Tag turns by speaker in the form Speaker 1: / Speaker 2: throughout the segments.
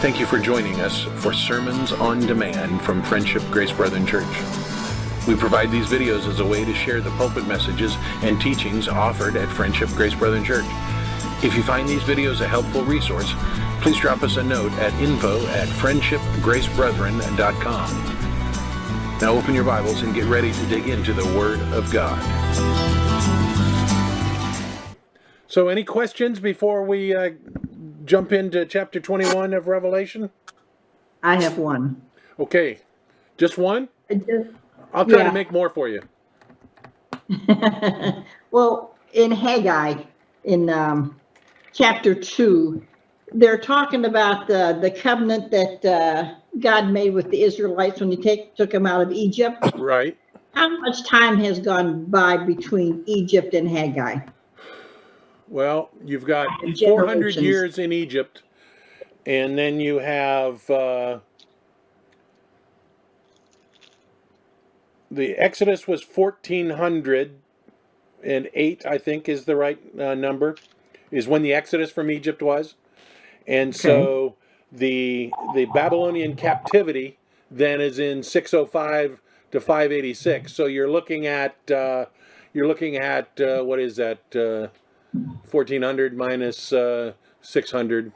Speaker 1: Thank you for joining us for Sermons on Demand from Friendship Grace Brethren Church. We provide these videos as a way to share the pulpit messages and teachings offered at Friendship Grace Brethren Church. If you find these videos a helpful resource, please drop us a note at info@friendshipgracebrethren.com. Now open your Bibles and get ready to dig into the Word of God. So any questions before we jump into chapter 21 of Revelation?
Speaker 2: I have one.
Speaker 1: Okay. Just one? I'll try to make more for you.
Speaker 2: Well, in Haggai, in chapter 2, they're talking about the covenant that God made with the Israelites when he took them out of Egypt.
Speaker 1: Right.
Speaker 2: How much time has gone by between Egypt and Haggai?
Speaker 1: Well, you've got 400 years in Egypt, and then you have the Exodus was 1408, I think is the right number, is when the Exodus from Egypt was. And so the Babylonian captivity then is in 605 to 586. So you're looking at what is that? 1400 minus 600.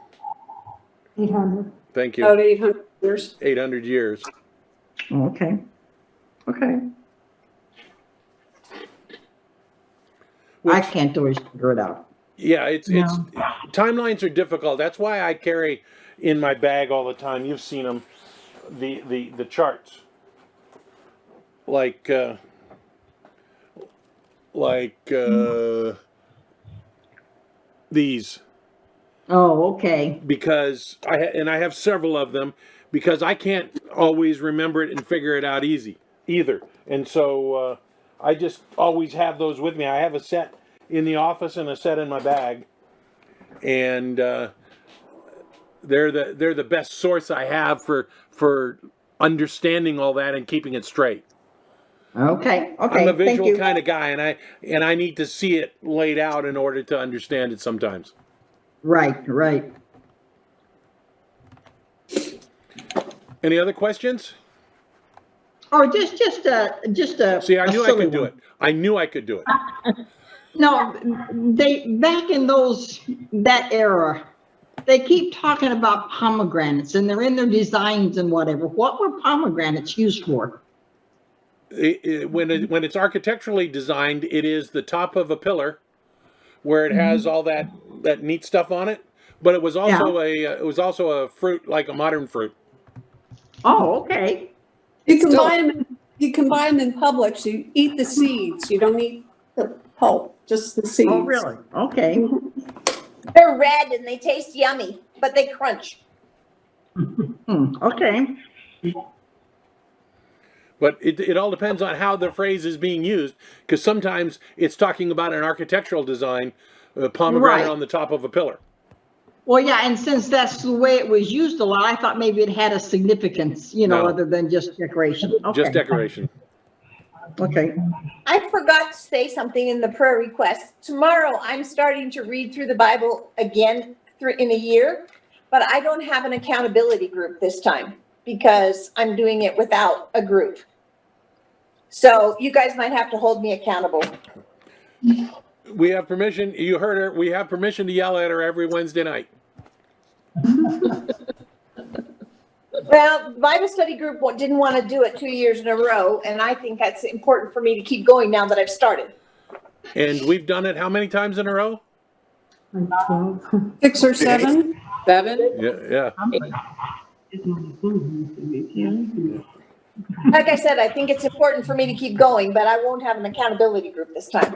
Speaker 3: 800.
Speaker 1: Thank you.
Speaker 3: About 800 years.
Speaker 1: 800 years.
Speaker 2: Okay. I can't always figure it out.
Speaker 1: Yeah, it's timelines are difficult. That's why I carry in my bag all the time. You've seen them, the charts, like these.
Speaker 2: Oh, okay.
Speaker 1: Because I have several of them because I can't always remember it and figure it out either. And so I just always have those with me. I have a set in the office and a set in my bag, and they're the best source I have for understanding all that and keeping it straight.
Speaker 2: Okay.
Speaker 1: I'm a visual kind of guy, and I need to see it laid out in order to understand it sometimes.
Speaker 2: Right.
Speaker 1: Any other questions?
Speaker 2: Or just a.
Speaker 1: See, I knew I could do it. I knew I could do it.
Speaker 2: No, they back in that era, they keep talking about pomegranates, and they're in their designs and whatever. What were pomegranates used for?
Speaker 1: When it's architecturally designed, it is the top of a pillar where it has all that neat stuff on it. But it was also a fruit, like a modern fruit.
Speaker 2: Oh, okay.
Speaker 3: You can buy them in Publix. You eat the seeds. You don't eat the pulp, just the seeds.
Speaker 2: Oh, really? Okay.
Speaker 4: They're red and they taste yummy, but they crunch.
Speaker 2: Okay.
Speaker 1: But it all depends on how the phrase is being used, because sometimes it's talking about an architectural design, pomegranate on the top of a pillar.
Speaker 2: Well, yeah, and since that's the way it was used a lot, I thought maybe it had a significance,
Speaker 1: No.
Speaker 2: other than just decoration. Okay.
Speaker 1: Just decoration.
Speaker 2: Okay.
Speaker 4: I forgot to say something in the prayer request. Tomorrow, I'm starting to read through the Bible again in a year, but I don't have an accountability group this time because I'm doing it without a group. So you guys might have to hold me accountable.
Speaker 1: We have permission. You heard her. We have permission to yell at her every Wednesday night.
Speaker 4: Well, the Bible study group didn't want to do it 2 years in a row, and I think that's important for me to keep going now that I've started.
Speaker 1: And we've done it how many times in a row?
Speaker 3: 6 or 7? 7?
Speaker 1: Yeah.
Speaker 4: Like I said, I think it's important for me to keep going, but I won't have an accountability group this time.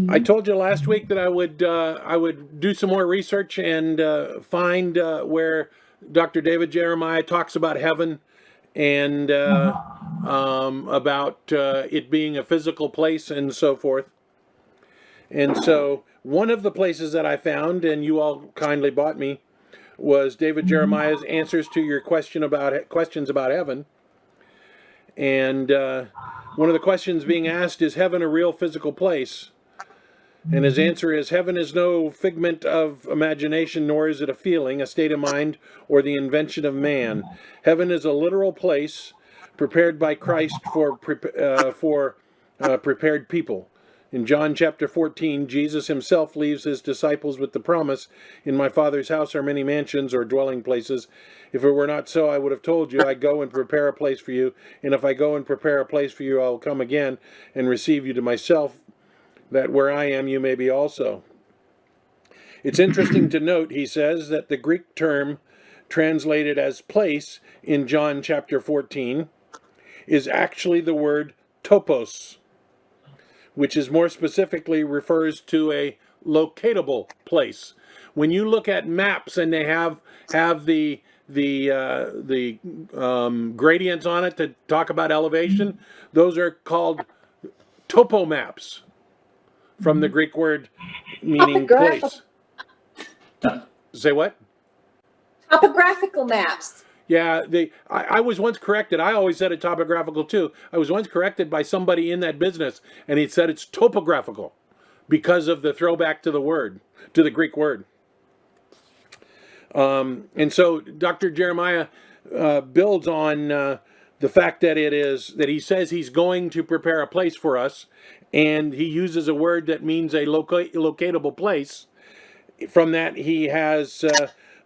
Speaker 1: I told you last week that I would do some more research and find where Dr. David Jeremiah talks about heaven and about it being a physical place and so forth. And so one of the places that I found, and you all kindly bought me, was David Jeremiah's answers to your questions about heaven. And one of the questions being asked is heaven a real physical place? And his answer is, heaven is no figment of imagination, nor is it a feeling, a state of mind, or the invention of man. Heaven is a literal place prepared by Christ for prepared people. In John chapter 14, Jesus himself leaves his disciples with the promise, in my Father's house are many mansions or dwelling places. If it were not so, I would have told you, I go and prepare a place for you. And if I go and prepare a place for you, I will come again and receive you to myself, that where I am, you may be also. It's interesting to note, he says, that the Greek term translated as place in John chapter 14 is actually the word topos, which is more specifically refers to a locatable place. When you look at maps and they have the gradients on it to talk about elevation, those are called topo maps, from the Greek word meaning place. Say what?
Speaker 4: Topographical maps.
Speaker 1: Yeah, I was once corrected. I always said it topographical too. I was once corrected by somebody in that business, and he said it's topographical because of the throwback to the word, to the Greek word. And so Dr. Jeremiah builds on the fact that that he says he's going to prepare a place for us, and he uses a word that means a locatable place. From that, he has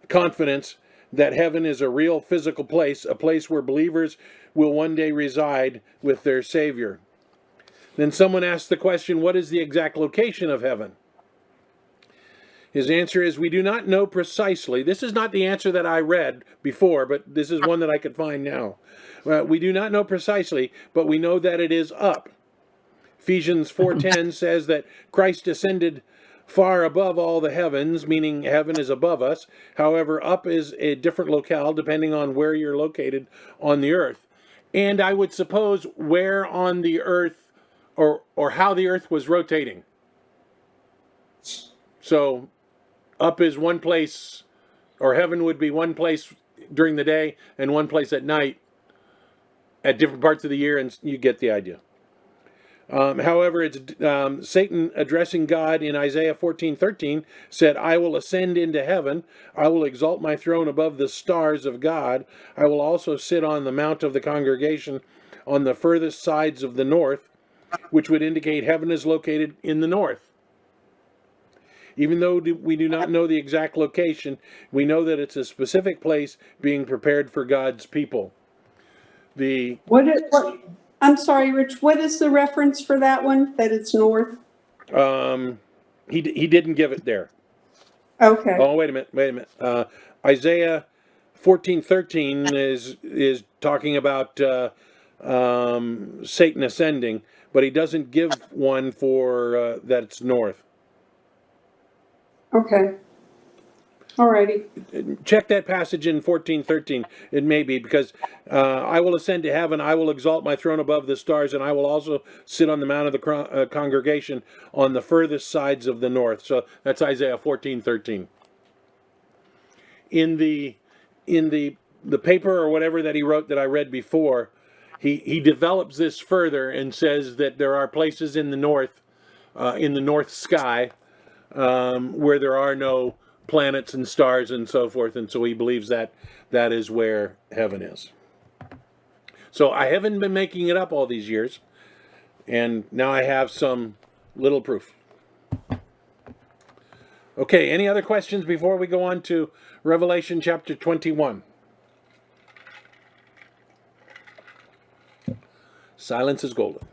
Speaker 1: confidence that heaven is a real physical place, a place where believers will one day reside with their Savior. Then someone asks the question, what is the exact location of heaven? His answer is, we do not know precisely. This is not the answer that I read before, but this is one that I could find now. We do not know precisely, but we know that it is up. Ephesians 4:10 says that Christ ascended far above all the heavens, meaning heaven is above us. However, up is a different locale depending on where you're located on the earth. And I would suppose where on the earth or how the earth was rotating. So up is one place, or heaven would be one place during the day and one place at night at different parts of the year, and you get the idea. However, it's Satan addressing God in Isaiah 14:13 said, I will ascend into heaven. I will exalt my throne above the stars of God. I will also sit on the mount of the congregation on the furthest sides of the north, which would indicate heaven is located in the north. Even though we do not know the exact location, we know that it's a specific place being prepared for God's people.
Speaker 3: I'm sorry, Rich, what is the reference for that one, that it's north?
Speaker 1: He didn't give it there.
Speaker 3: Okay.
Speaker 1: Oh, wait a minute. Isaiah 14:13 is talking about Satan ascending, but he doesn't give one for that it's north.
Speaker 3: Okay. Alrighty.
Speaker 1: Check that passage in 14:13. It may be, because I will ascend to heaven, I will exalt my throne above the stars, and I will also sit on the mount of the congregation on the furthest sides of the north. So that's Isaiah 14:13. In the paper or whatever that he wrote that I read before, he develops this further and says that there are places in the north sky, where there are no planets and stars and so forth, and so he believes that that is where heaven is. So I haven't been making it up all these years, and now I have some little proof. Okay, any other questions before we go on to Revelation chapter 21? Silence is golden.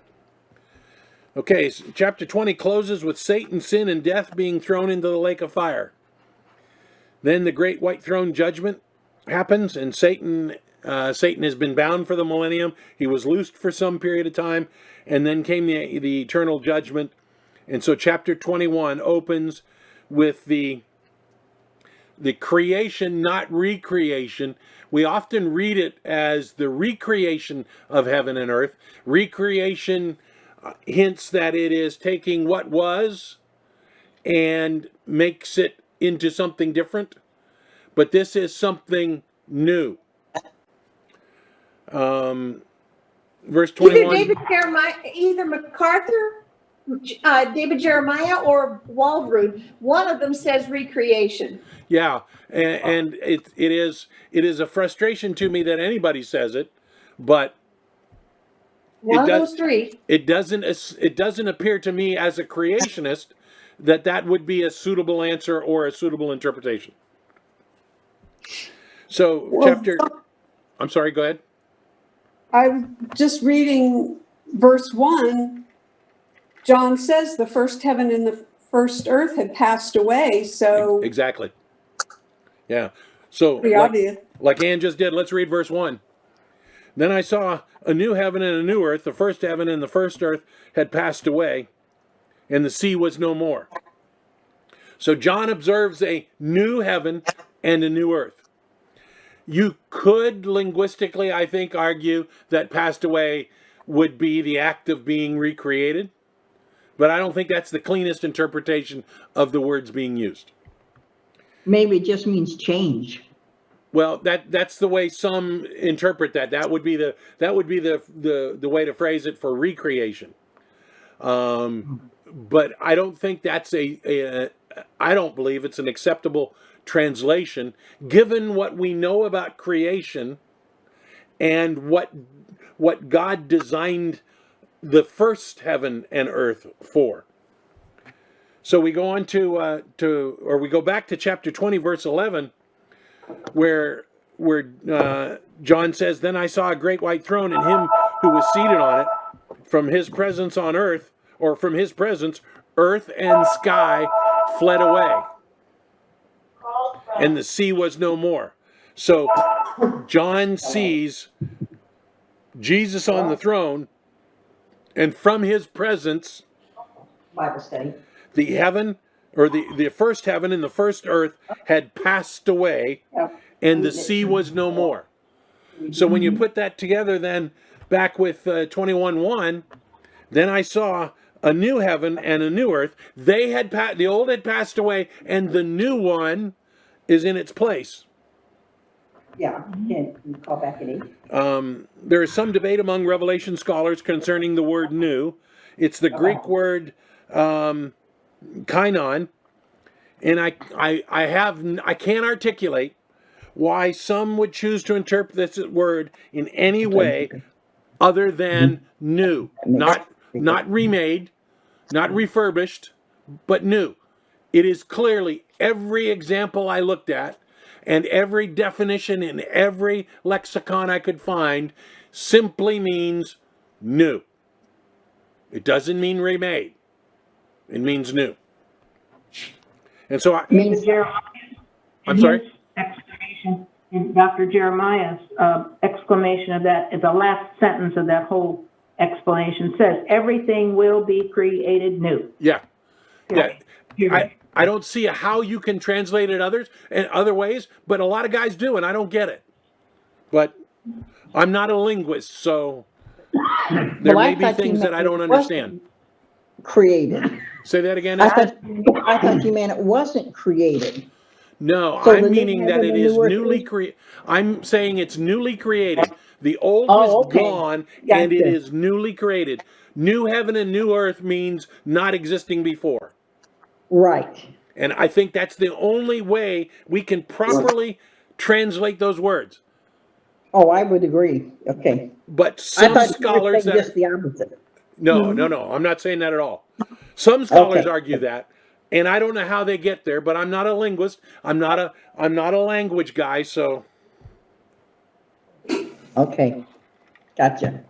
Speaker 1: Okay, so chapter 20 closes with Satan, sin, and death being thrown into the lake of fire. Then the great white throne judgment happens, and Satan has been bound for the millennium. He was loosed for some period of time, and then came the eternal judgment. And so chapter 21 opens with the creation, not recreation. We often read it as the recreation of heaven and earth. Recreation hints that it is taking what was and makes it into something different, but this is something new. Verse 21.
Speaker 4: Either MacArthur David Jeremiah or Waldrod, one of them says recreation.
Speaker 1: Yeah, and it is a frustration to me that anybody says it, but
Speaker 4: One of
Speaker 1: does-
Speaker 4: those three.
Speaker 1: it doesn't appear to me as a creationist that would be a suitable answer or a suitable interpretation. So
Speaker 3: Well,
Speaker 1: I'm sorry, go ahead.
Speaker 3: I'm just reading verse 1. John says the first heaven and the first earth had passed away, so
Speaker 1: Exactly. Yeah. So
Speaker 3: pretty obvious.
Speaker 1: like Ann just did, let's read verse 1. Then I saw a new heaven and a new earth. The first heaven and the first earth had passed away, and the sea was no more. So John observes a new heaven and a new earth. You could linguistically, I think, argue that passed away would be the act of being recreated, but I don't think that's the cleanest interpretation of the words being used.
Speaker 2: Maybe it just means change.
Speaker 1: Well, that's the way some interpret that. That would be the way to phrase it for recreation. But I don't think that's I don't believe it's an acceptable translation, given what we know about creation and what God designed the first heaven and earth for. So we go on or we go back to chapter 20, verse 11, where John says, "Then I saw a great white throne and him who was seated on it. From his presence on earth, or from his presence, earth and sky fled away, and the sea was no more." So John sees Jesus on the throne, and from his presence,
Speaker 2: Bible study.
Speaker 1: the heaven, or the first heaven and the first earth had passed away, and the sea was no more. So when you put that together, then back with 21:1, then I saw a new heaven and a new earth. The old had passed away, and the new one is in its place.
Speaker 2: Yeah, you can call back at 8.
Speaker 1: There is some debate among Revelation scholars concerning the word new. It's the Greek word kainon, and I can't articulate why some would choose to interpret this word in any way other than new, not remade, not refurbished, but new. It is clearly every example I looked at and every definition in every lexicon I could find simply means new. It doesn't mean remade. It means new. And so I'm sorry?
Speaker 5: Exclamation in Dr. Jeremiah's exclamation of that, the last sentence of that whole explanation says, everything will be created new.
Speaker 1: Yeah. I don't see how you can translate it other ways, but a lot of guys do, and I don't get it. But I'm not a linguist, so there may be things that I don't understand.
Speaker 2: Created.
Speaker 1: Say that again.
Speaker 2: I thought you meant it wasn't created.
Speaker 1: No,
Speaker 2: So
Speaker 1: I'm meaning that it is newly created. I'm saying it's newly created. The old was gone, and it is newly created. New heaven and new earth means not existing before.
Speaker 2: Right.
Speaker 1: And I think that's the only way we can properly translate those words.
Speaker 2: Oh, I would agree. Okay.
Speaker 1: But
Speaker 2: I
Speaker 1: some
Speaker 2: thought
Speaker 1: scholars
Speaker 2: you were saying just the opposite.
Speaker 1: No, I'm not saying that at all. Some scholars argue that, and I don't know how they get there, but I'm not a linguist. I'm not a language guy, so
Speaker 2: Okay. Gotcha.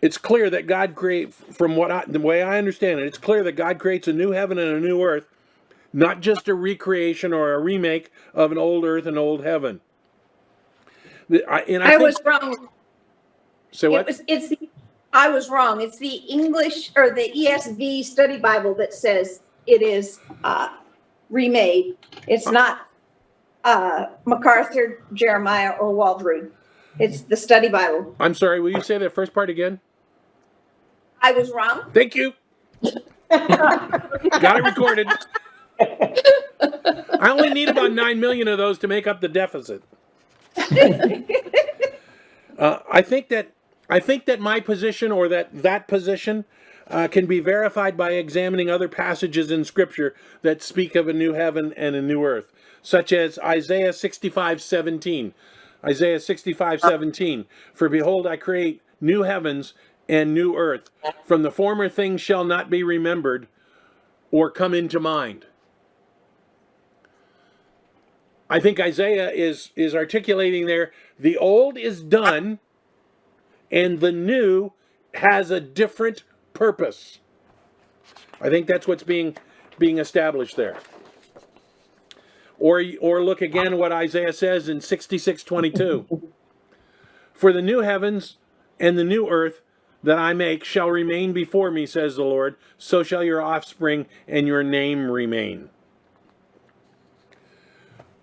Speaker 1: it's clear that God creates, the way I understand it, it's clear that God creates a new heaven and a new earth, not just a recreation or a remake of an old earth and old heaven.
Speaker 4: I was wrong.
Speaker 1: Say what?
Speaker 4: I was wrong. It's the English or the ESV study Bible that says it is remade. It's not MacArthur, Jeremiah, or Waldrod. It's the study Bible.
Speaker 1: I'm sorry, will you say that first part again?
Speaker 4: I was wrong.
Speaker 1: Thank you. Got it recorded. I only need about 9 million of those to make up the deficit. I think that I think that my position, or that position, can be verified by examining other passages in Scripture that speak of a new heaven and a new earth, such as Isaiah 65:17. Isaiah 65:17. For behold, I create new heavens and new earth. From the former things shall not be remembered or come into mind. I think Isaiah is articulating there, the old is done and the new has a different purpose. I think that's what's being established there. Or look again what Isaiah says in 66:22. For the new heavens and the new earth that I make shall remain before me, says the Lord, so shall your offspring and your name remain.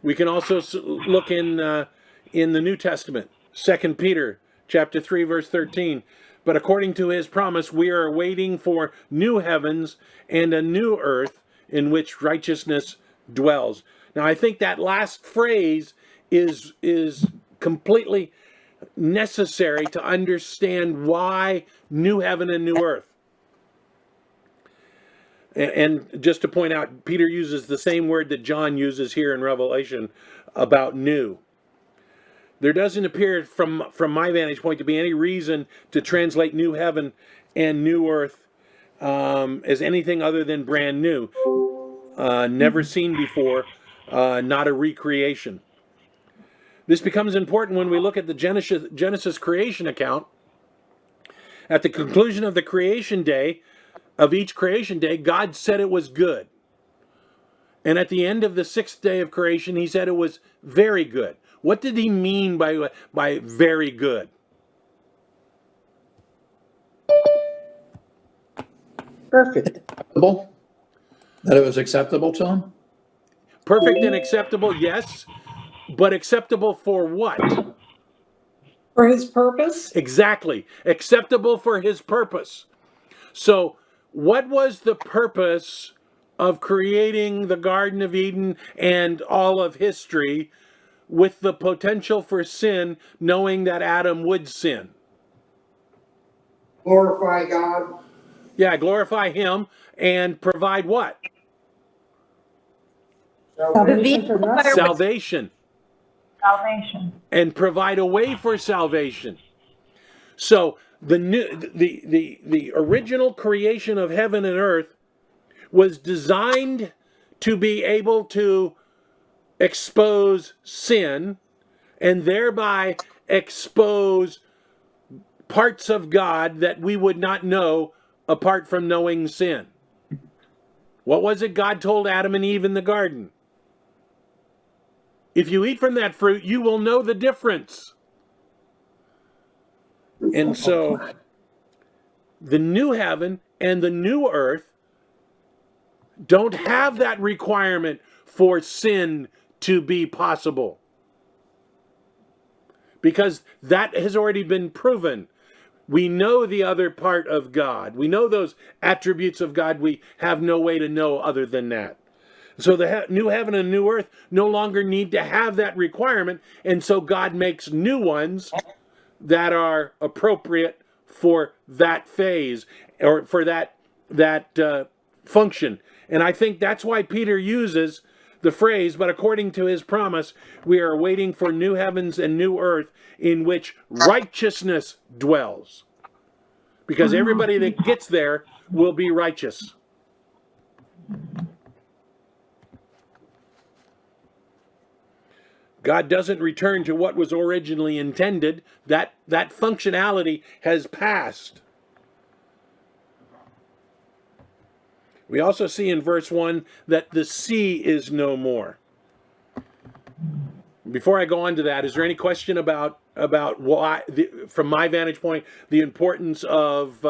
Speaker 1: We can also look in the New Testament, 2 Peter chapter 3, verse 13. But according to his promise, we are waiting for new heavens and a new earth in which righteousness dwells. Now, I think that last phrase is completely necessary to understand why new heaven and new earth. And just to point out, Peter uses the same word that John uses here in Revelation about new. There doesn't appear, from my vantage point, to be any reason to translate new heaven and new earth as anything other than brand new, never seen before, not a recreation. This becomes important when we look at the Genesis creation account. At the conclusion of the creation day, of each creation day, God said it was good. And at the end of the sixth day of creation, he said it was very good. What did he mean by very good?
Speaker 2: Perfect.
Speaker 6: Acceptable? That it was acceptable to him?
Speaker 1: Perfect and acceptable, yes. But acceptable for what?
Speaker 3: For his purpose?
Speaker 1: Exactly. Acceptable for his purpose. So, what was the purpose of creating the Garden of Eden and all of history with the potential for sin, knowing that Adam would sin?
Speaker 7: Glorify God.
Speaker 1: Yeah, glorify him and provide what?
Speaker 3: Salvation for us?
Speaker 1: Salvation.
Speaker 5: Salvation.
Speaker 1: And provide a way for salvation. So the original creation of heaven and earth was designed to be able to expose sin and thereby expose parts of God that we would not know apart from knowing sin. What was it God told Adam and Eve in the garden? If you eat from that fruit, you will know the difference. And so, the new heaven and the new earth don't have that requirement for sin to be possible. Because that has already been proven. We know the other part of God. We know those attributes of God. We have no way to know other than that. So the new heaven and new earth no longer need to have that requirement. And so God makes new ones that are appropriate for that phase or for that function. And I think that's why Peter uses the phrase, but according to his promise, we are waiting for new heavens and new earth in which righteousness dwells. Because everybody that gets there will be righteous. God doesn't return to what was originally intended. That functionality has passed. We also see in verse 1 that the sea is no more. Before I go on to that, is there any question about why, from my vantage point, the importance of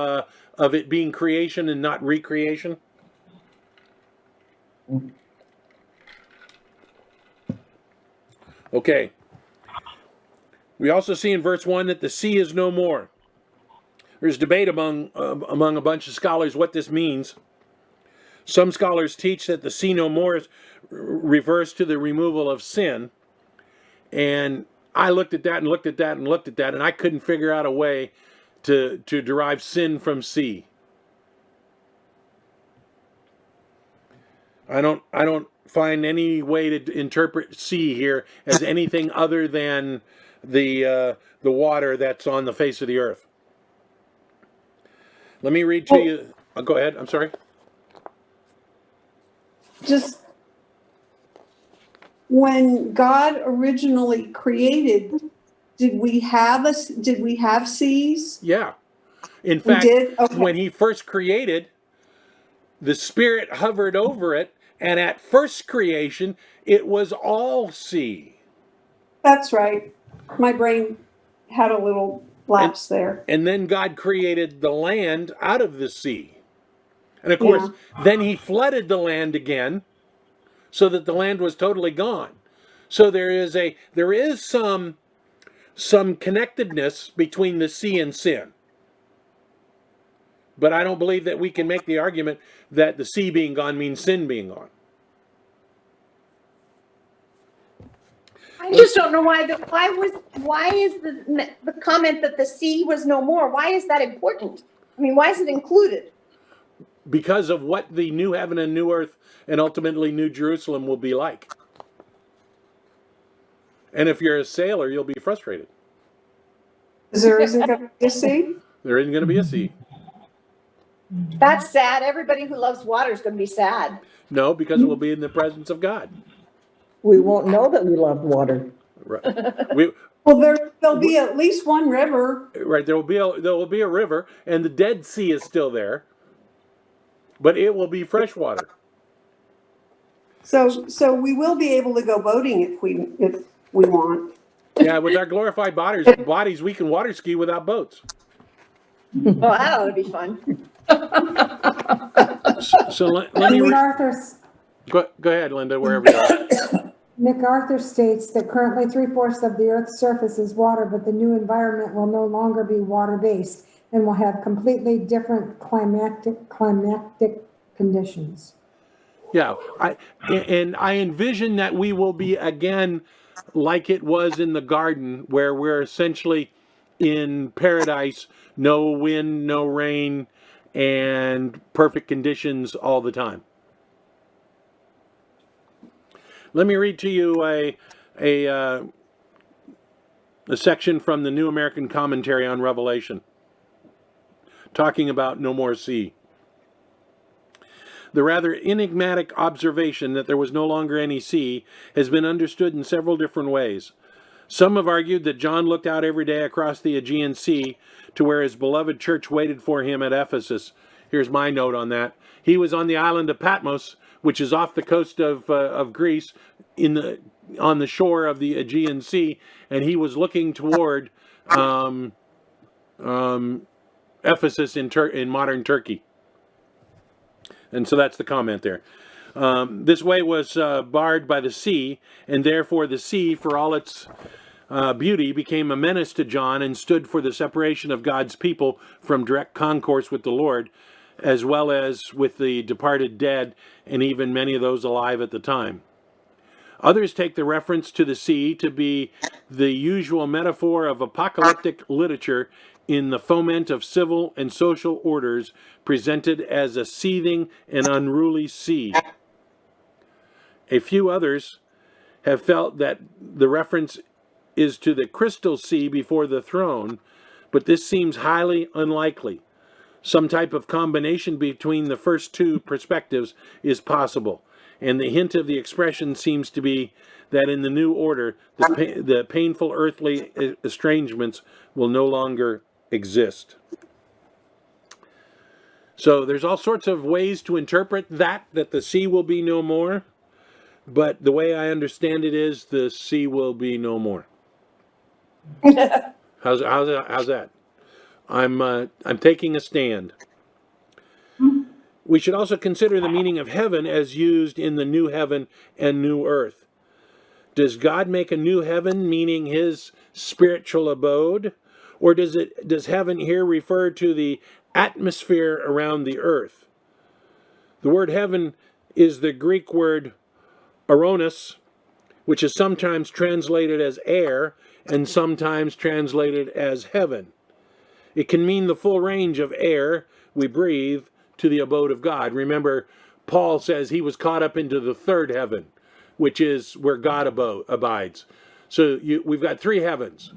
Speaker 1: it being creation and not recreation? Okay. We also see in verse 1 that the sea is no more. There's debate among a bunch of scholars what this means. Some scholars teach that the sea no more refers to the removal of sin. And I looked at that and looked at that and looked at that, and I couldn't figure out a way to derive sin from sea. I don't find any way to interpret sea here as anything other than the water that's on the face of the earth. Let me read to you. Go ahead. I'm sorry.
Speaker 3: Just when God originally created, did we have seas?
Speaker 1: Yeah. In
Speaker 3: We
Speaker 1: fact,
Speaker 3: did? Okay.
Speaker 1: when he first created, the Spirit hovered over it, and at first creation, it was all sea.
Speaker 3: That's right. My brain had a little lapse there.
Speaker 1: And then God created the land out of the sea. And of course, then he flooded the land again so that the land was totally gone. So there is some connectedness between the sea and sin. But I don't believe that we can make the argument that the sea being gone means sin being gone.
Speaker 4: I just don't know why is the comment that the sea was no more, why is that important? I mean, why is it included?
Speaker 1: Because of what the new heaven and new earth and ultimately New Jerusalem will be like. And if you're a sailor, you'll be frustrated.
Speaker 3: There isn't going to be a sea?
Speaker 1: There isn't going to be a sea.
Speaker 4: That's sad. Everybody who loves water is going to be sad.
Speaker 1: No, because we'll be in the presence of God.
Speaker 2: We won't know that we love water.
Speaker 1: Right.
Speaker 3: Well, there'll be at least one river.
Speaker 1: Right. There will be a river, and the Dead Sea is still there, but it will be fresh water.
Speaker 3: So we will be able to go boating if we want.
Speaker 1: Yeah, with our glorified bodies, we can water ski without boats.
Speaker 4: Well, that ought to be fun.
Speaker 1: So let me. Go ahead, Linda, wherever you are.
Speaker 7: MacArthur states that currently 3/4 of the Earth's surface is water, but the new environment will no longer be water-based and will have completely different climatic conditions.
Speaker 1: Yeah, I envision that we will be again like it was in the garden, where we're essentially in paradise, no wind, no rain, and perfect conditions all the time. Let me read to you a section from the New American Commentary on Revelation, talking about no more sea. The rather enigmatic observation that there was no longer any sea has been understood in several different ways. Some have argued that John looked out every day across the Aegean Sea to where his beloved church waited for him at Ephesus. Here's my note on that. He was on the island of Patmos, which is off the coast of Greece, on the shore of the Aegean Sea, and he was looking toward Ephesus in modern Turkey. And so that's the comment there. This way was barred by the sea, and therefore the sea, for all its beauty, became a menace to John and stood for the separation of God's people from direct concourse with the Lord, as well as with the departed dead and even many of those alive at the time. Others take the reference to the sea to be the usual metaphor of apocalyptic literature in the foment of civil and social orders presented as a seething and unruly sea. A few others have felt that the reference is to the crystal sea before the throne, but this seems highly unlikely. Some type of combination between the first two perspectives is possible, and the hint of the expression seems to be that in the new order, the painful earthly estrangements will no longer exist. So there's all sorts of ways to interpret that the sea will be no more, but the way I understand it is the sea will be no more. How's that? I'm taking a stand. We should also consider the meaning of heaven as used in the new heaven and new earth. Does God make a new heaven, meaning his spiritual abode? Or does heaven here refer to the atmosphere around the earth? The word heaven is the Greek word ouranos, which is sometimes translated as air and sometimes translated as heaven. It can mean the full range of air we breathe to the abode of God. Remember, Paul says he was caught up into the third heaven, which is where God abides. So we've got three heavens.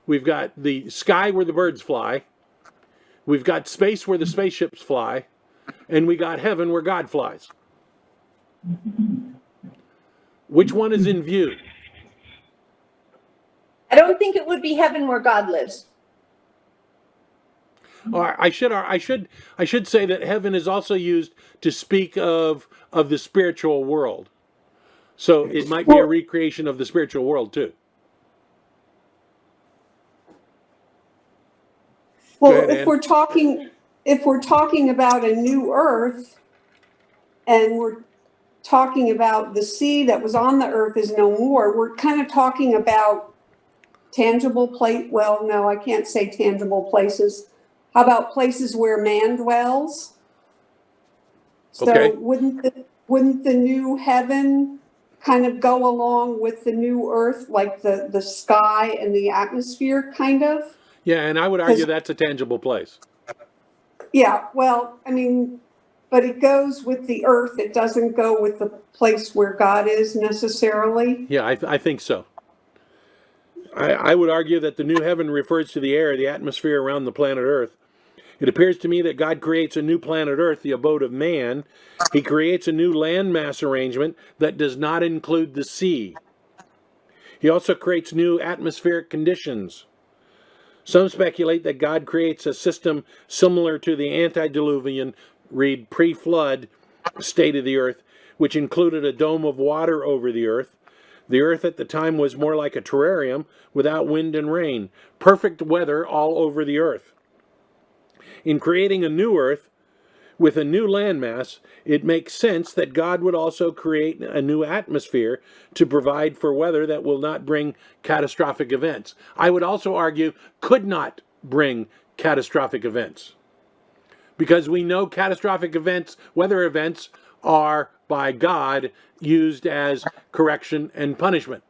Speaker 1: We've got the sky where the birds fly. We've got space where the spaceships fly. And we got heaven where God flies. Which one is in view?
Speaker 4: I don't think it would be heaven where God lives.
Speaker 1: Or I should say that heaven is also used to speak of the spiritual world. So it might be a recreation of the spiritual world too.
Speaker 3: Well,
Speaker 1: Go ahead,
Speaker 3: if
Speaker 1: Ann.
Speaker 3: if we're talking about a new earth and we're talking about the sea that was on the earth is no more, we're kind of talking about well, no, I can't say tangible places. How about places where man dwells?
Speaker 1: Okay.
Speaker 3: So wouldn't the new heaven kind of go along with the new earth, like the sky and the atmosphere kind of?
Speaker 1: Yeah, and I would argue that's a tangible place.
Speaker 3: Yeah, well, I mean, but it goes with the earth. It doesn't go with the place where God is necessarily.
Speaker 1: Yeah, I think so. I would argue that the new heaven refers to the air, the atmosphere around the planet Earth. It appears to me that God creates a new planet Earth, the abode of man. He creates a new landmass arrangement that does not include the sea. He also creates new atmospheric conditions. Some speculate that God creates a system similar to the antediluvian, read pre-flood, state of the earth, which included a dome of water over the earth. The earth at the time was more like a terrarium without wind and rain, perfect weather all over the earth. In creating a new earth with a new landmass, it makes sense that God would also create a new atmosphere to provide for weather that will not bring catastrophic events. I would also argue could not bring catastrophic events. Because we know catastrophic events, weather events, are by God used as correction and punishment.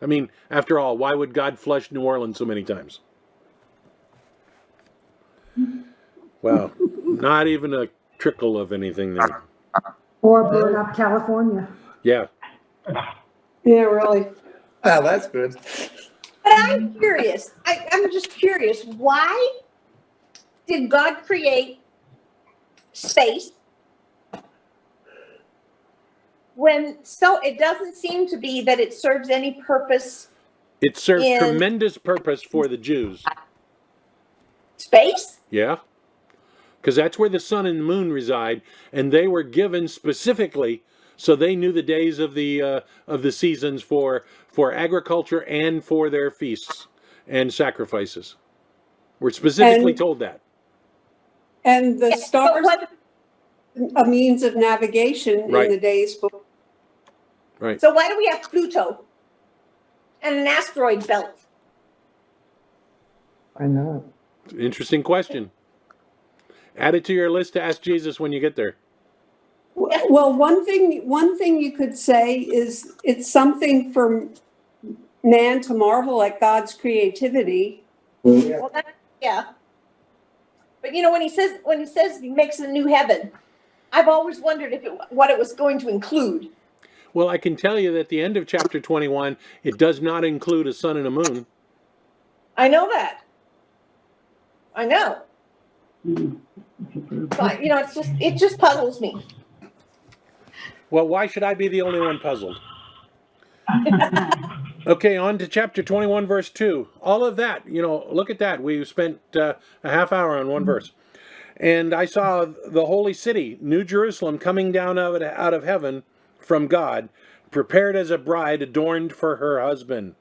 Speaker 1: I mean, after all, why would God flush New Orleans so many times? Wow, not even a trickle of anything there.
Speaker 7: Or burn up California.
Speaker 1: Yeah.
Speaker 3: Yeah, really.
Speaker 6: Ah, that's good.
Speaker 4: But I'm curious. I'm just curious. Why did God create space when it doesn't seem to be that it serves any purpose
Speaker 1: It serves
Speaker 4: in
Speaker 1: tremendous purpose for the Jews.
Speaker 4: space?
Speaker 1: Yeah. Because that's where the sun and the moon reside, and they were given specifically so they knew the days of the seasons for agriculture and for their feasts and sacrifices. We're specifically told that.
Speaker 3: And the
Speaker 4: But
Speaker 3: stars,
Speaker 4: what,
Speaker 3: a means of navigation
Speaker 1: Right.
Speaker 3: in the days before.
Speaker 1: Right.
Speaker 4: so why do we have Pluto and an asteroid belt?
Speaker 8: I know.
Speaker 1: Interesting question. Add it to your list to ask Jesus when you get there.
Speaker 3: Well, one thing you could say is it's something for man to marvel at God's creativity.
Speaker 4: Well, yeah. But when he says he makes a new heaven, I've always wondered what it was going to include.
Speaker 1: Well, I can tell you that at the end of chapter 21, it does not include a sun and a moon.
Speaker 4: I know that. I know. But, it just puzzles me.
Speaker 1: Well, why should I be the only one puzzled? Okay, on to chapter 21, verse 2. All of that, look at that. We spent a half hour on one verse. And I saw the holy city, New Jerusalem, coming down out of heaven from God, prepared as a bride adorned for her husband.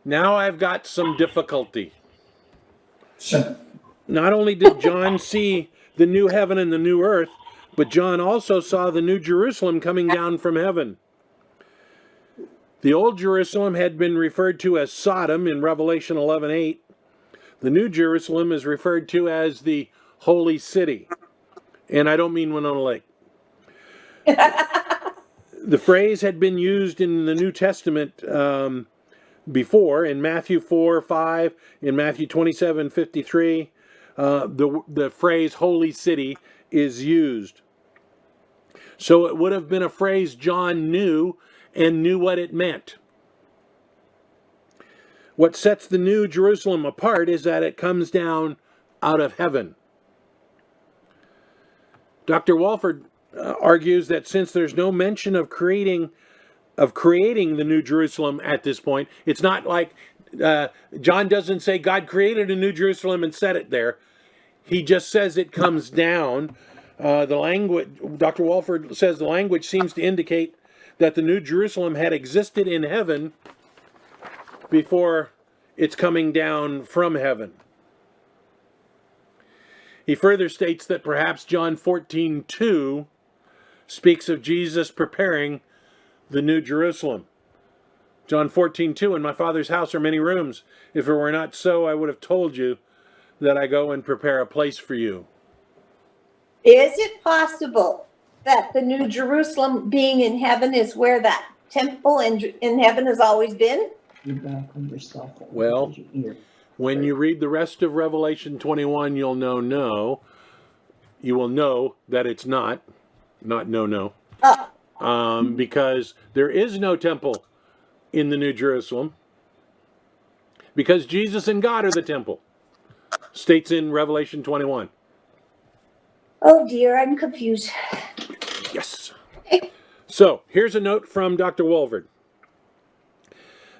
Speaker 1: Now I've got some difficulty. Not only did John see the new heaven and the new earth, but John also saw the new Jerusalem coming down from heaven. The old Jerusalem had been referred to as Sodom in Revelation 11:8. The new Jerusalem is referred to as the holy city. And I don't mean Winona Lake. The phrase had been used in the New Testament before in Matthew 4:5, in Matthew 27:53, the phrase holy city is used. So it would have been a phrase John knew and knew what it meant. What sets the New Jerusalem apart is that it comes down out of heaven. Dr. Walford argues that since there's no mention of creating the New Jerusalem at this point, it's not like John doesn't say God created a New Jerusalem and set it there. He just says it comes down. The language, Dr. Walford says the language seems to indicate that the New Jerusalem had existed in heaven before it's coming down from heaven. He further states that perhaps John 14:2 speaks of Jesus preparing the New Jerusalem. John 14:2, in my Father's house are many rooms. If it were not so, I would have told you that I go and prepare a place for you.
Speaker 4: Is it possible that the New Jerusalem being in heaven is where that temple in heaven has always been?
Speaker 1: Well, when you read the rest of Revelation 21, you'll know no. You will know that it's not no. Because there is no temple in the New Jerusalem. Because Jesus and God are the temple. States in Revelation 21.
Speaker 4: Oh dear, I'm confused.
Speaker 1: Yes. So, here's a note from Dr. Walford.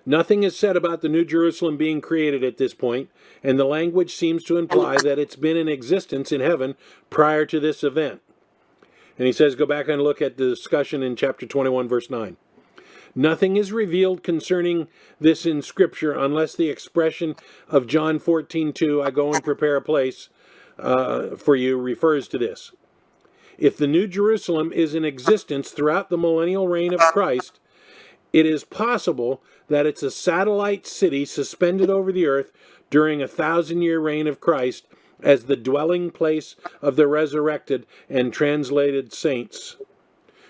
Speaker 1: Nothing is said about the New Jerusalem being created at this point, and the language seems to imply that it's been in existence in heaven prior to this event. And he says, go back and look at the discussion in chapter 21, verse 9. Nothing is revealed concerning this in Scripture unless the expression of John 14:2, I go and prepare a place for you, refers to this. If the New Jerusalem is in existence throughout the millennial reign of Christ, it is possible that it's a satellite city suspended over the earth during a 1,000-year reign of Christ as the dwelling place of the resurrected and translated saints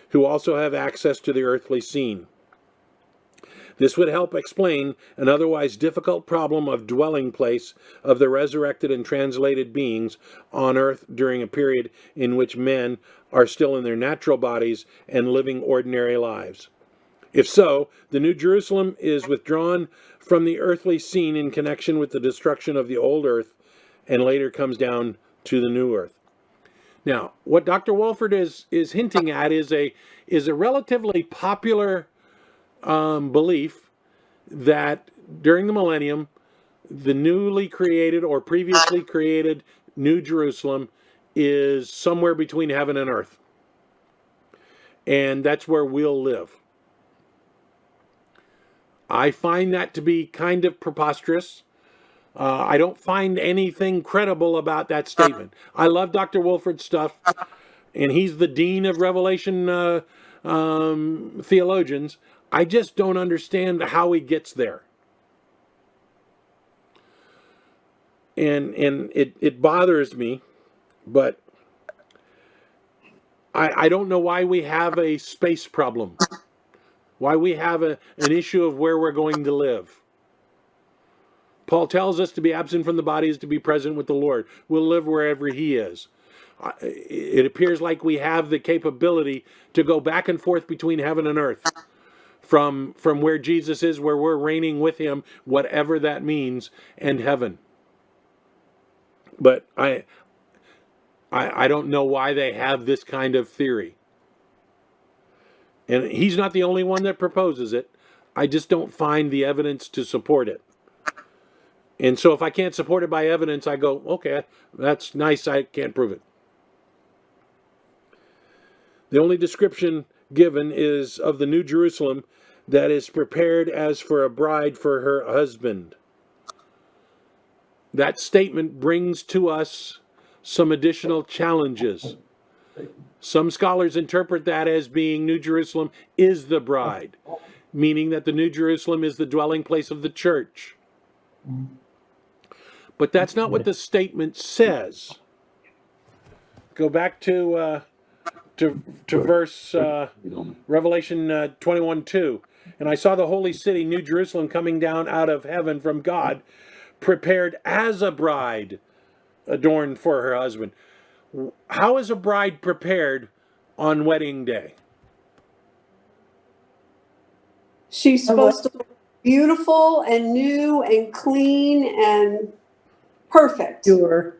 Speaker 1: who also have access to the earthly scene. This would help explain an otherwise difficult problem of dwelling place of the resurrected and translated beings on earth during a period in which men are still in their natural bodies and living ordinary lives. If so, the New Jerusalem is withdrawn from the earthly scene in connection with the destruction of the old earth and later comes down to the new earth. Now, what Dr. Walford is hinting at is a relatively popular belief that during the millennium, the newly created or previously created New Jerusalem is somewhere between heaven and earth. And that's where we'll live. I find that to be kind of preposterous. I don't find anything credible about that statement. I love Dr. Walford's stuff, and he's the dean of Revelation theologians. I just don't understand how he gets there. And it bothers me, but I don't know why we have a space problem. Why we have an issue of where we're going to live. Paul tells us to be absent from the body is to be present with the Lord. We'll live wherever he is. It appears like we have the capability to go back and forth between heaven and earth. From where Jesus is, where we're reigning with him, whatever that means, and heaven. But I don't know why they have this kind of theory. And he's not the only one that proposes it. I just don't find the evidence to support it. And so if I can't support it by evidence, I go, okay, that's nice, I can't prove it. The only description given is of the New Jerusalem that is prepared as for a bride for her husband. That statement brings to us some additional challenges. Some scholars interpret that as being New Jerusalem is the bride, meaning that the New Jerusalem is the dwelling place of the church. But that's not what the statement says. Go back to verse Revelation 21:2. And I saw the holy city, New Jerusalem, coming down out of heaven from God, prepared as a bride adorned for her husband. How is a bride prepared on wedding day?
Speaker 3: She's supposed to look beautiful and new and clean and perfect.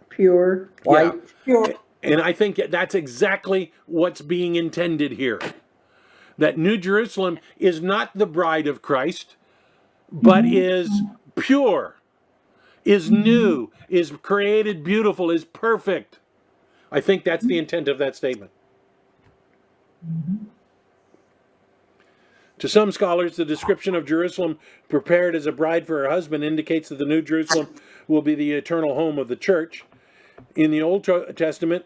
Speaker 2: Pure, white.
Speaker 3: Pure.
Speaker 1: And I think that's exactly what's being intended here. That New Jerusalem is not the bride of Christ, but is pure, is new, is created beautiful, is perfect. I think that's the intent of that statement. To some scholars, the description of Jerusalem prepared as a bride for her husband indicates that the New Jerusalem will be the eternal home of the church. In the Old Testament,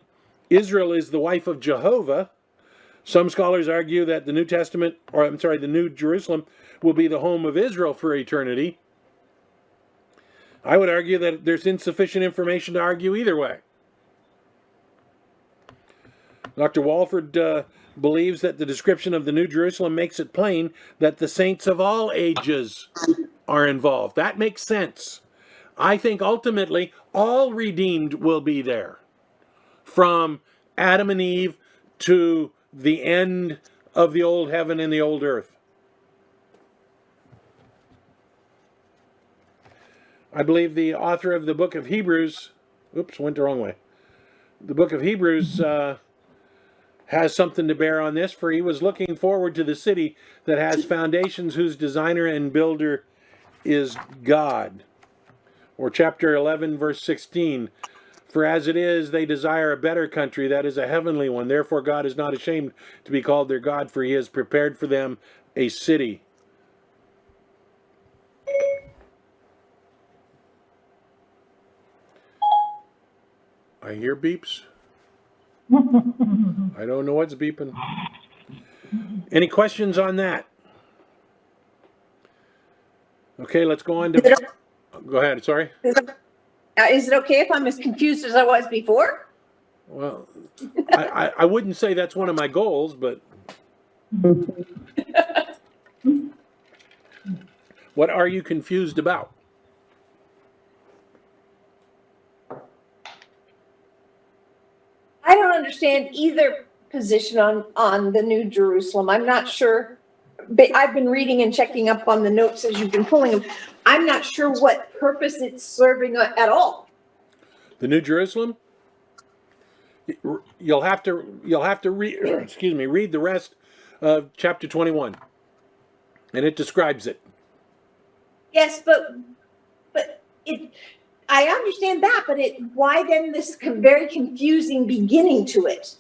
Speaker 1: Israel is the wife of Jehovah. Some scholars argue that the the New Jerusalem will be the home of Israel for eternity. I would argue that there's insufficient information to argue either way. Dr. Walford believes that the description of the New Jerusalem makes it plain that the saints of all ages are involved. That makes sense. I think ultimately all redeemed will be there, from Adam and Eve to the end of the old heaven and the old earth. I believe the author of the book of Hebrews, went the wrong way. The book of Hebrews has something to bear on this, for he was looking forward to the city that has foundations, whose designer and builder is God. Or chapter 11, verse 16. For as it is, they desire a better country, that is a heavenly one. Therefore God is not ashamed to be called their God, for he has prepared for them a city. I hear beeps. I don't know what's beeping. Any questions on that? Okay, let's go on to... Go ahead, sorry.
Speaker 4: Is it okay if I'm as confused as I was before?
Speaker 1: Well, I wouldn't say that's one of my goals, but... What are you confused about?
Speaker 4: I don't understand either position on the New Jerusalem. I'm not sure. I've been reading and checking up on the notes as you've been pulling them. I'm not sure what purpose it's serving at all.
Speaker 1: The New Jerusalem? You'll have to read read the rest of chapter 21. And it describes it.
Speaker 4: Yes, but I understand that, but why then this very confusing beginning to it?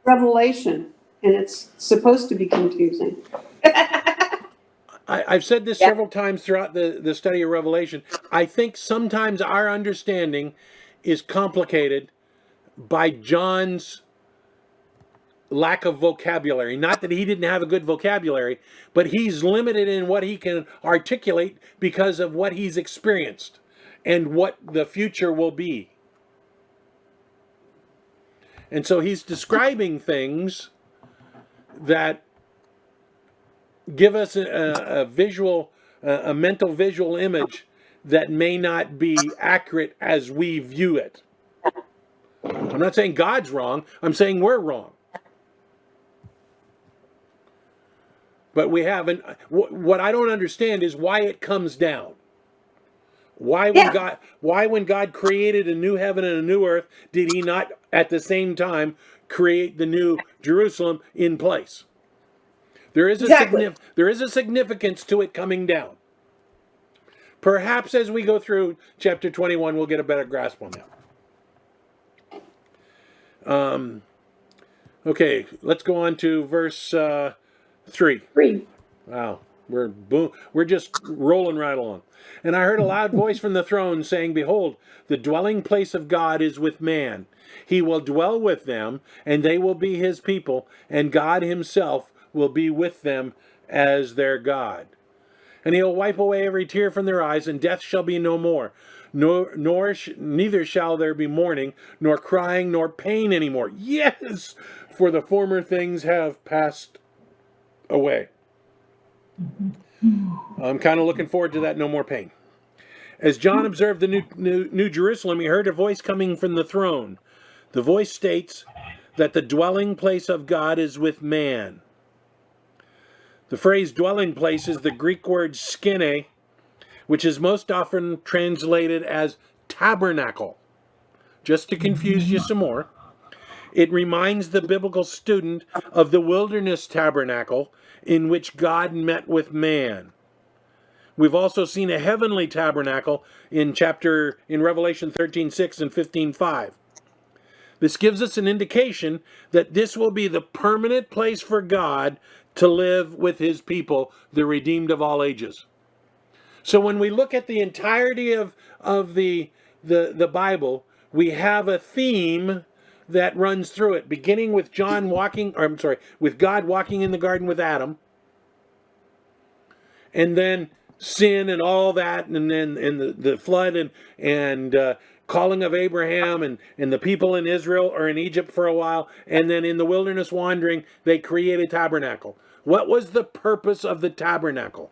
Speaker 3: Revelation, and it's supposed to be confusing.
Speaker 1: I've said this several times throughout the study of Revelation. I think sometimes our understanding is complicated by John's lack of vocabulary. Not that he didn't have a good vocabulary, but he's limited in what he can articulate because of what he's experienced and what the future will be. And so he's describing things that give us a mental visual image that may not be accurate as we view it. I'm not saying God's wrong. I'm saying we're wrong. But we haven't. What I don't understand is why it comes down. Why when God created a new heaven and a new earth, did he not at the same time create the new Jerusalem in place? There is a significance to it coming down. Perhaps as we go through chapter 21, we'll get a better grasp on that. Okay, let's go on to verse 3. Wow, we're just rolling right along. And I heard a loud voice from the throne saying, "Behold, the dwelling place of God is with man. He will dwell with them, and they will be his people, and God himself will be with them as their God. And he'll wipe away every tear from their eyes, and death shall be no more. Neither shall there be mourning, nor crying, nor pain anymore. Yes, for the former things have passed away." I'm kind of looking forward to that no more pain. As John observed the New Jerusalem, he heard a voice coming from the throne. The voice states that the dwelling place of God is with man. The phrase dwelling place is the Greek word skene, which is most often translated as tabernacle. Just to confuse you some more, it reminds the biblical student of the wilderness tabernacle in which God met with man. We've also seen a heavenly tabernacle in Revelation 13:6 and 15:5. This gives us an indication that this will be the permanent place for God to live with his people, the redeemed of all ages. So when we look at the entirety of the Bible, we have a theme that runs through it, beginning with with God walking in the garden with Adam, and then sin and all that, and then the flood and calling of Abraham and the people in Israel or in Egypt for a while, and then in the wilderness wandering, they create a tabernacle. What was the purpose of the tabernacle?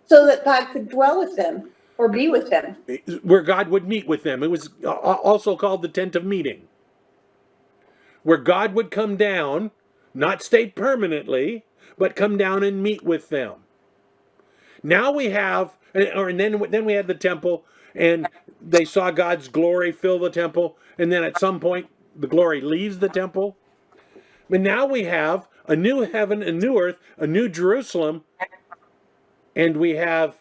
Speaker 4: So that God could dwell with them or be with them.
Speaker 1: Where God would meet with them. It was also called the tent of meeting, where God would come down, not stay permanently, but come down and meet with them. Now we have, and then we had the temple, and they saw God's glory fill the temple, and then at some point the glory leaves the temple. But now we have a new heaven, a new earth, a new Jerusalem, and we have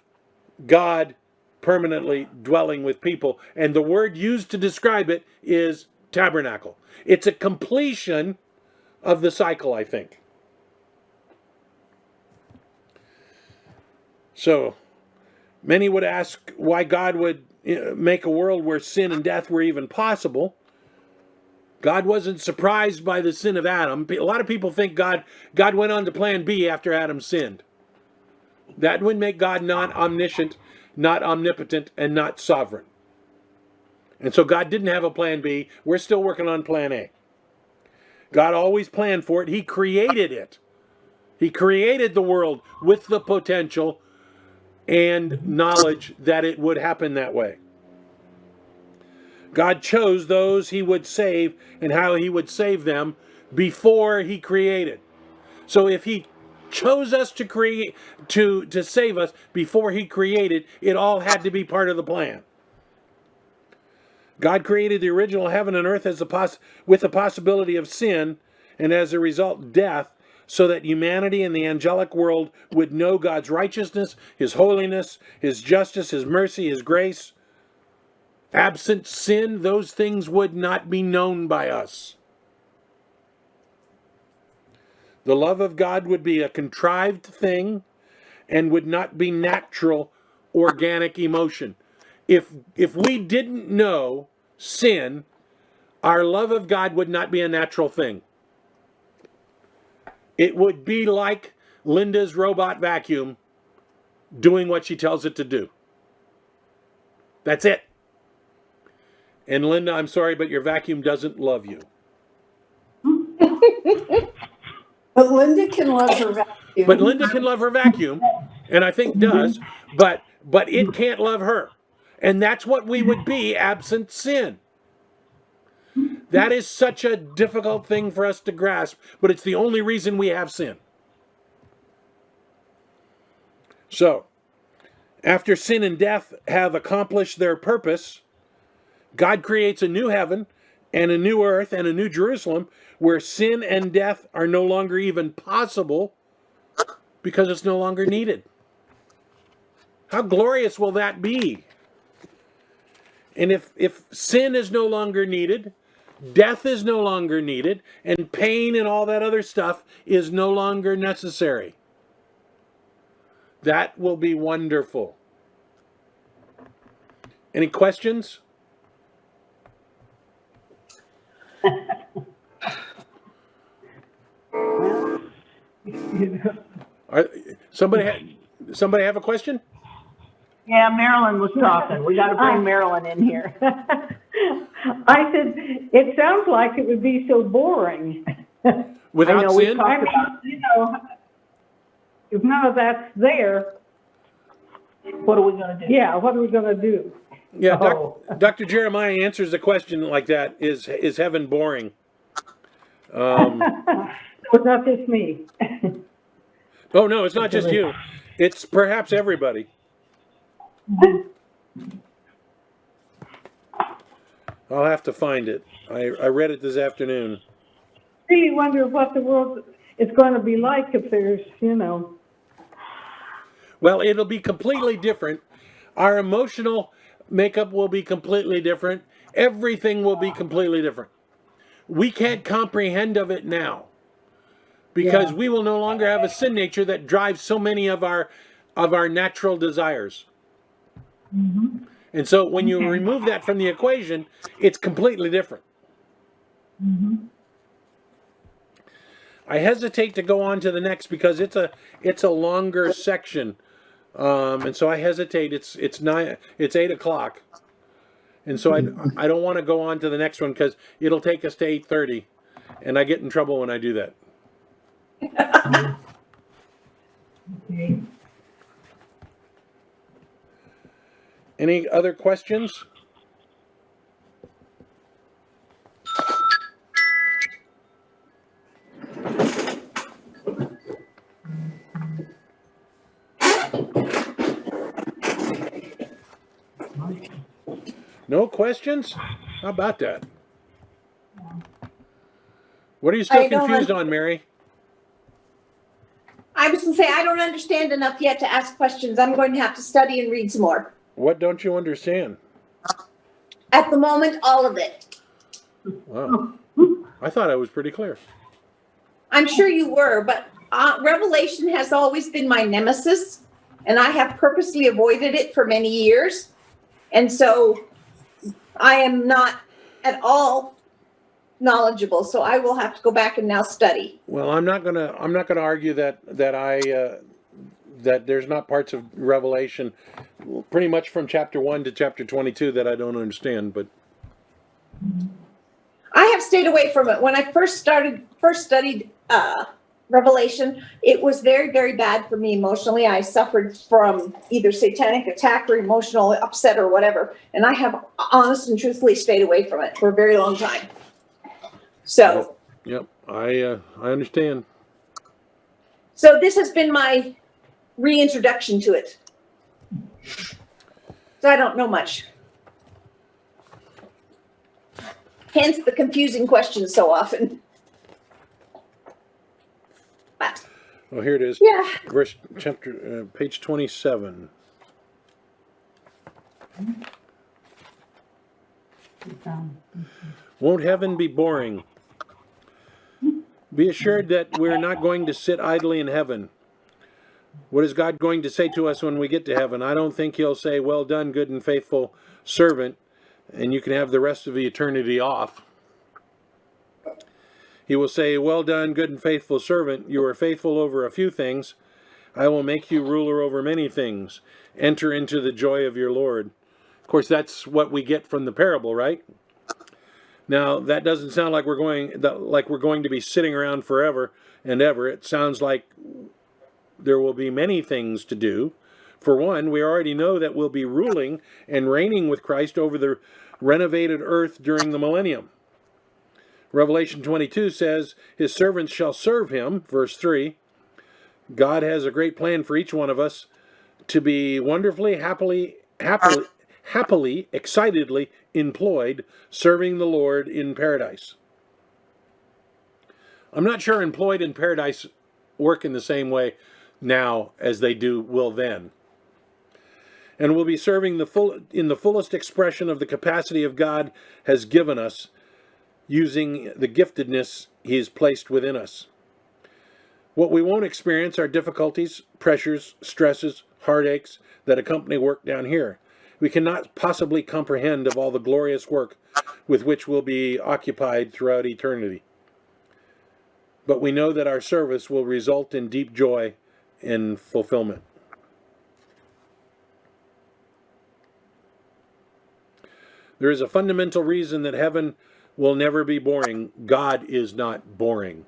Speaker 1: God permanently dwelling with people. And the word used to describe it is tabernacle. It's a completion of the cycle, I think. So, many would ask why God would make a world where sin and death were even possible. God wasn't surprised by the sin of Adam. A lot of people think God went on to plan B after Adam sinned. That would make God not omniscient, not omnipotent, and not sovereign. And so God didn't have a plan B. We're still working on plan A. God always planned for it. He created it. He created the world with the potential and knowledge that it would happen that way. God chose those he would save and how he would save them before he created. So if he chose us to create to save us before he created, it all had to be part of the plan. God created the original heaven and earth with the possibility of sin and as a result death, so that humanity and the angelic world would know God's righteousness, his holiness, his justice, his mercy, his grace. Absent sin, those things would not be known by us. The love of God would be a contrived thing and would not be natural, organic emotion. If we didn't know sin, our love of God would not be a natural thing. It would be like Linda's robot vacuum doing what she tells it to do. That's it. And Linda, I'm sorry, but your vacuum doesn't love you.
Speaker 3: But Linda can love her vacuum.
Speaker 1: But Linda can love her vacuum, and I think does, but it can't love her. And that's what we would be absent sin. That is such a difficult thing for us to grasp, but it's the only reason we have sin. So, after sin and death have accomplished their purpose, God creates a new heaven and a new earth and a new Jerusalem where sin and death are no longer even possible because it's no longer needed. How glorious will that be? And if sin is no longer needed, death is no longer needed, and pain and all that other stuff is no longer necessary, that will be wonderful. Any questions? Somebody have a question?
Speaker 5: Yeah, Marilyn was talking. We got to bring Marilyn in here. I said, it sounds like it would be so boring.
Speaker 1: Without sin?
Speaker 5: I mean, if none of that's there,
Speaker 8: What are we gonna do?
Speaker 5: yeah, what are we gonna do?
Speaker 1: Yeah,
Speaker 5: Oh.
Speaker 1: Dr. Jeremiah answers a question like that. Is heaven boring? Um,
Speaker 5: It's not just me.
Speaker 1: oh no, it's not just you. It's perhaps everybody. I'll have to find it. I read it this afternoon.
Speaker 5: Really wonder what the world is going to be like if there's,
Speaker 1: Well, it'll be completely different. Our emotional makeup will be completely different. Everything will be completely different. We can't comprehend of it now because we will no longer have a sin nature that drives so many of our natural desires. And so when you remove that from the equation, it's completely different. I hesitate to go on to the next because it's a longer section, and so I hesitate. It's 8:00, and so I don't want to go on to the next one because it'll take us to 8:30, and I get in trouble when I do that.
Speaker 5: Okay.
Speaker 1: Any other questions? No questions? How about that? What are you still
Speaker 4: I don't
Speaker 1: confused on, Mary?
Speaker 4: I was gonna say, I don't understand enough yet to ask questions. I'm going to have to study and read some more.
Speaker 1: What don't you understand?
Speaker 4: At the moment, all of it.
Speaker 1: Wow. I thought I was pretty clear.
Speaker 4: I'm sure you were, but Revelation has always been my nemesis, and I have purposely avoided it for many years. And so I am not at all knowledgeable, so I will have to go back and now study.
Speaker 1: Well, I'm not gonna argue that there's not parts of Revelation, pretty much from chapter 1 to chapter 22 that I don't understand. But
Speaker 4: I have stayed away from it. When I first studied Revelation, it was very, very bad for me emotionally. I suffered from either satanic attack or emotional upset or whatever, and I have honest and truthfully stayed away from it for a very long time. So,
Speaker 1: yep, I understand.
Speaker 4: so this has been my reintroduction to it. So I don't know much. Hence the confusing questions so often. But,
Speaker 1: Well, here it is.
Speaker 4: yeah,
Speaker 1: Page 27. Won't heaven be boring? Be assured that we're not going to sit idly in heaven. What is God going to say to us when we get to heaven? I don't think he'll say, well done, good and faithful servant, and you can have the rest of the eternity off. He will say, well done, good and faithful servant. You are faithful over a few things. I will make you ruler over many things. Enter into the joy of your Lord. Of course, that's what we get from the parable, right? Now, that doesn't sound like we're going to be sitting around forever and ever. It sounds like there will be many things to do. For one, we already know that we'll be ruling and reigning with Christ over the renovated earth during the millennium. Revelation 22 says, his servants shall serve him, verse 3. God has a great plan for each one of us to be wonderfully, happily, excitedly employed, serving the Lord in paradise. I'm not sure employed in paradise work in the same way now as they will then. And we'll be serving in the fullest expression of the capacity of God has given us, using the giftedness he's placed within us. What we won't experience are difficulties, pressures, stresses, heartaches that accompany work down here. We cannot possibly comprehend of all the glorious work with which we'll be occupied throughout eternity. But we know that our service will result in deep joy and fulfillment. There is a fundamental reason that heaven will never be boring. God is not boring.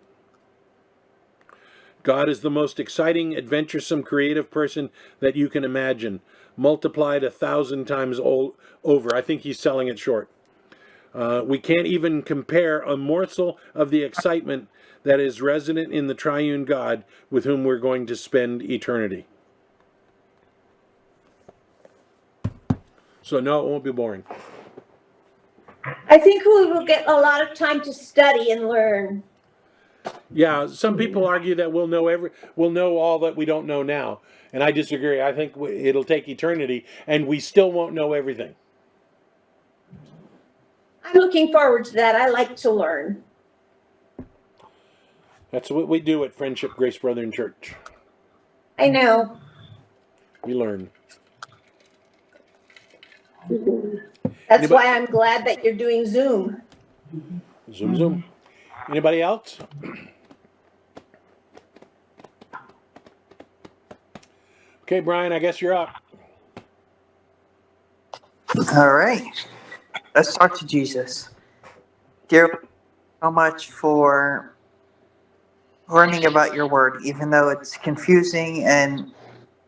Speaker 1: God is the most exciting, adventuresome, creative person that you can imagine, multiplied 1,000 times over. I think he's selling it short. We can't even compare a morsel of the excitement that is resident in the triune God with whom we're going to spend eternity. So no, it won't be boring.
Speaker 4: I think we will get a lot of time to study and learn.
Speaker 1: Yeah, some people argue that we'll know all that we don't know now, and I disagree. I think it'll take eternity, and we still won't know everything.
Speaker 4: I'm looking forward to that. I like to learn.
Speaker 1: That's what we do at Friendship Grace Brethren Church.
Speaker 4: I know.
Speaker 1: We learn.
Speaker 4: That's why I'm glad that you're doing Zoom.
Speaker 1: Zoom. Anybody else? Okay, Brian, I guess you're up.
Speaker 9: All right. Let's talk to Jesus. Dear, so much for learning about your word, even though it's confusing and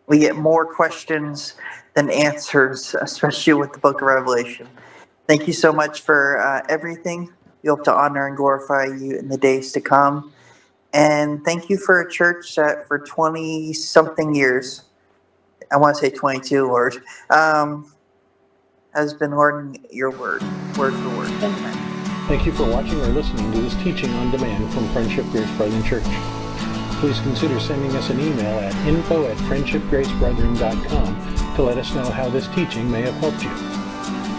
Speaker 9: we get more questions than answers, especially with the book of Revelation. Thank you so much for everything. We hope to honor and glorify you in the days to come. And thank you for a church that for 20-something years, I want to say 22, Lord, has been learning your word for word. Amen.
Speaker 1: Thank you for watching or listening to this teaching on demand from Friendship Grace Brethren Church. Please consider sending us an email at info@friendshipgracebrethren.com to let us know how this teaching may have helped you.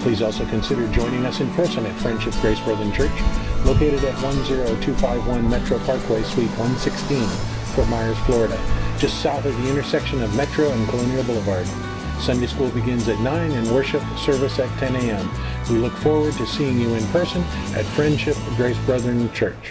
Speaker 1: Please also consider joining us in person at Friendship Grace Brethren Church, located at 10251 Metro Parkway, Suite 116, Fort Myers, Florida, just south of the intersection of Metro and Colonial Boulevard. Sunday school begins at 9 and worship service at 10 a.m. We look forward to seeing you in person at Friendship Grace Brethren Church.